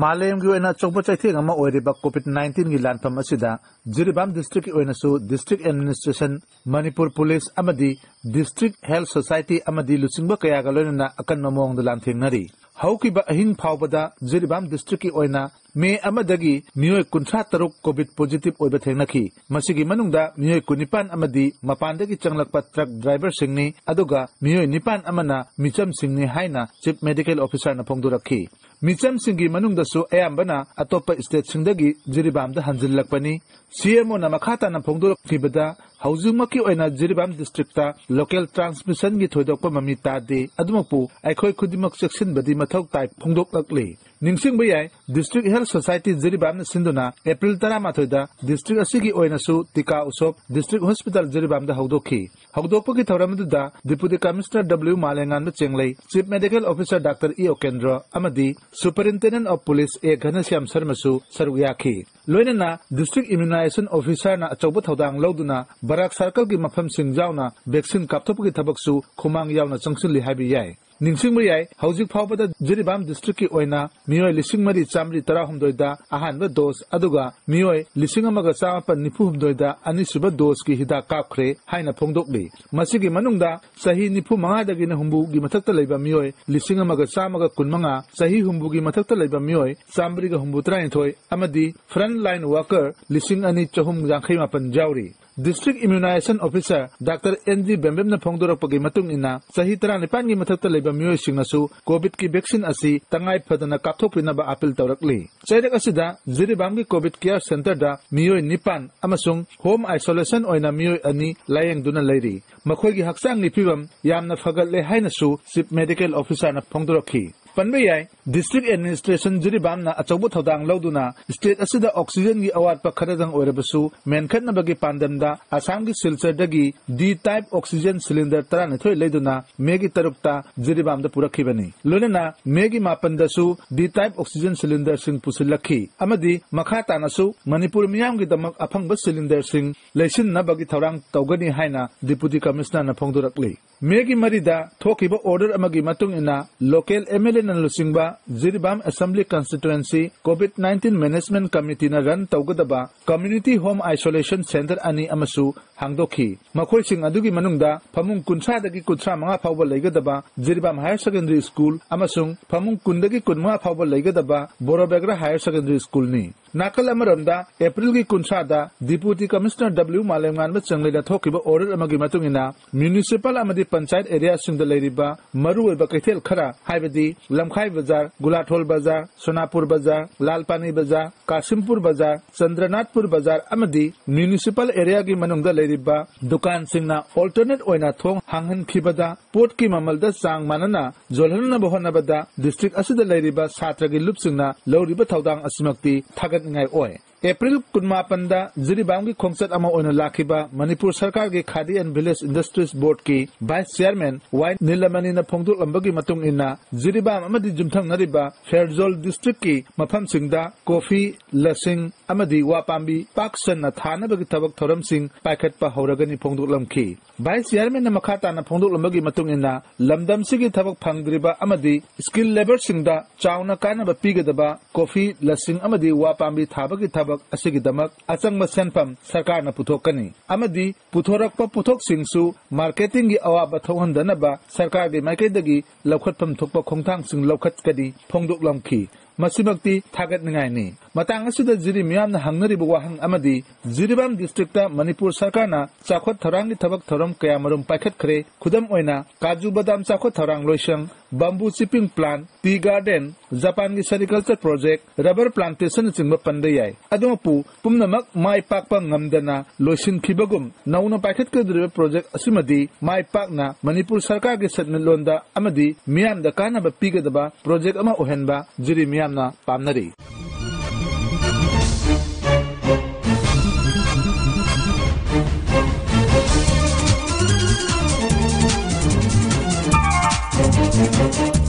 मालेम की ओइना चौबा चैथेंग अमा ओइरिबा कोविड-19 की लानफम असिदा जिरीबाम डिस्ट्रिक्ट की ओइनासु डिस्ट्रिक्ट एडमिनिस्ट्रेशन मणिपुर पुलिस अमदी डिस्ट्रिक्ट हेल्थ सोसाइटी अमदी लुचिंगबा कयागा लोइना अकन ममोंग लानथेंगनरी हौकिबा अहिंग फावबदा जिरीबाम डिस्ट्रिक्ट की ओइना मे अमदगी मियोय 53 कोविड पॉजिटिव ओइबा थेंगनखी मसिगी मनुंगदा मियोय 19 अमदी मपानदगी चंगलकपा ट्रक ड्राइवर सिंगनी अदुगा मियोय 9 अमना मिचम सिंगनी हाइना चीफ मेडिकल ऑफिसर ना फोंदुरखी मिचम सिंगी मनुंगदसु अयाम्बना अतोप स्टेट सिंगदगी जिरीबामदा हंजिल्लकपनी सीएमओ ना मखाता ना फोंदुरखिबदा हौजुमकी ओइना जिरीबाम डिस्ट्रिक्टा लोकल ट्रांसमिशन की थोइदोकपा ममी तादे अदुमकपु अखोय खुदिमक सेक्शनबदी मथौ ताइ फोंदोकलकले निंगसिंगबा याय डिस्ट्रिक्ट हेल्थ सोसाइटी जिरीबाम सिंधुना एप्रिल 13 डिस्ट्रिक्ट असिगी ओइनासु टिका उसोप डिस्ट्रिक्ट हॉस्पिटल जिरीबामदा हौदोखी हौदोकपगी थौरमदुदा डिप्यूटी कमिश्नर डब्ल्यू मालेंगान चेंगलै chief medical officer doctor E Okendra अमदी superintendent of police A Ghanashyam शर्मसु सरुक याखी लोइनना डिस्ट्रिक्ट इम्यूनाइजेशन ऑफिसर ना अचौबा थौदांग लौदुना बराक सर्कल की मफम सिंगजावना वैक्सीन कापथोपगी थबकसु खुमांग यावना चंगसिनलि हाबि याय निंगसिंगबा याय हौजिक फावबदा जिरीबाम डिस्ट्रिक्ट की ओइना मियोय 13,313 अहानबा डोज अदुगा मियोय 1,994 अनिसुबा डोज की हिदा कापख्रे हाइना फोंदोकली मसिगी मनुंगदा सही 95 दगिना हुंबु गी मथक्ता लेबा मियोय 1,115 सही हुंबु गी मथक्ता लेबा मियोय 1,383 अमदी फ्रंट लाइन वर्कर 2,458 जावरी district immunization officer doctor NG बेम्बेमना फोंदोरकपगी मतुंग इना सही 19 की मथक्ता लेबा मियोय सिंगनसु कोविड की वैक्सीन असि तंगाई फदना कापथोकपिनबा अपील तौरकली चैरक असिदा जिरीबाम की कोविड केयर सेंटर दा मियोय 9 अमसुंग होम आइसोलेशन ओइना मियोय 2 लायेंगदुना लेरी मखोयगी हक्सांग निफिबम यामना फगलले हाइनसु चीफ मेडिकल ऑफिसर ना फोंदोरखी पनबे याय डिस्ट्रिक्ट एडमिनिस्ट्रेशन जिरीबामना अचौबा थौदांग लौदुना स्टेट असिदा ऑक्सीजन की अवाटपा खरदंग ओइरबसु मेनखतनबगी पांदमदा आसाम की सिलचरदगी डी टाइप ऑक्सीजन सिलिंडर 12 लेदुना मेगी तरुकता जिरीबामदा पुरखिबनी लोनना Maggi मापनदसु D type oxygen cylinder सिंग पुसिलखी अमदी मखा तानासु मणिपुर मियामगी दमक अफंगबा सिलिंडर सिंग लेसिननबगी थौरांग तौगनी हाइना डिप्यूटी कमिश्नर ना फोंदोरकली मेगी मरिदा थोकिबा ऑर्डर अमगी मतुंग इना लोकल एमएलए ना लुसिंगबा जिरीबाम असेंबली कंस्टिट्युएंसी कोविड-19 मैनेजमेंट कमिटी ना रन तौगदबा कम्युनिटी होम आइसोलेशन सेंटर अनि अमसु हांगदोखी मखोयसिंग अदुगी मनुंगदा फमुंग 50 दगी 35 फावबा लेगदबा जिरीबाम हायर सेकेंडरी स्कूल अमसुंग फमुंग 10 दगी 15 फावबा लेगदबा बोरोबेग्रा हायर सेकेंडरी स्कूल नि नाकल अमरमदा एप्रिल की 50 दा डिप्यूटी कमिश्नर डब्ल्यू मालेंगान चंगलेदा थोकिबा ऑर्डर अमगी मतुंगिना म्युनिसिपल अमदी पंचायत एरिया सिंगदा लेरिबा मरुओइबा कैथेल खरा हाइबदी लमखाई बाजार गुलाठोल बाजार सोनापुर बाजार लालपानी बाजार कासिमपुर बाजार चंद्रनाथपुर बाजार अमदी म्युनिसिपल एरिया की मनुंगदा लेरिबा दुकान सिंगना ऑल्टरनेट ओइना थोंग हांगहनखिबदा पोट की ममलदा चांग मानना जोलहनना बहनबदा डिस्ट्रिक्ट असिदा लेरिबा छात्र की लुपसिंगना लौरिबा थौदांग असिमक्ति थागतनिंगाय ओय एप्रिल 19 जिरीबाम की खोंगचत अमा ओइना लाखिबा मणिपुर सरकार की khadi and village industries board की वाइस चेयरमैन वाई नीलमणि ना फोंदोकलंबगी मतुंग इना जिरीबाम अमदी जुमथंगनरिबा फेरजोल डिस्ट्रिक्ट की मफम सिंगदा कॉफी लसिंग अमदी वापांबी पाकसन ना थानबगी थबक थोरम सिंग पाइखतपा हौरगनी फोंदोकलंखी वाइस चेयरमैन ना मखाता ना फोंदोकलंबगी मतुंग इना लमदम सिगी थबक फंगद्रिबा अमदी स्किल लेबर सिंगदा चावना कानबा पीगदबा कॉफी लसिंग अमदी वापांबी थाबगी थबक असिगिदमक अचंग सेनफम सरकार न पुथोकनी अमदी पुथोरकपा पुथोकसिंगसु मार्केटिंग की अवाब थौहंदनबा सरकार की माइकैदगी लौखतफम थोकपा खोंथांगसिंग लौखतकदी फोंदोकलंखी मसिमक्ति थागतनिंगायनी मतंग असिदा जिरी मियामना हंगनरिबा वाहंग अमदी जिरीबाम डिस्ट्रिक्टा मणिपुर सरकारना चाखोत थौरांगनि थबक थौरम कयामरुम पाइखतखरे खुदम ओइना काजू बादाम चाखोत थौरांग लोइसंग bamboo chipping plant tea garden Japan की सेरिकल्चर प्रोजेक्ट रबर प्लांटेशन चिंग पंदे याय अदुमपु पुमनमक माय पाकपा ngamdana लोइसिनखिबगुम नौना पाइखतकदरिबा प्रोजेक्ट असिमदी माय पाकना मणिपुर सरकार के सदनलोंदा अमदी मियामदा कानबा पीगदबा प्रोजेक्ट अमा ओहेनबा जिरी मियामना पामनरी Thank you.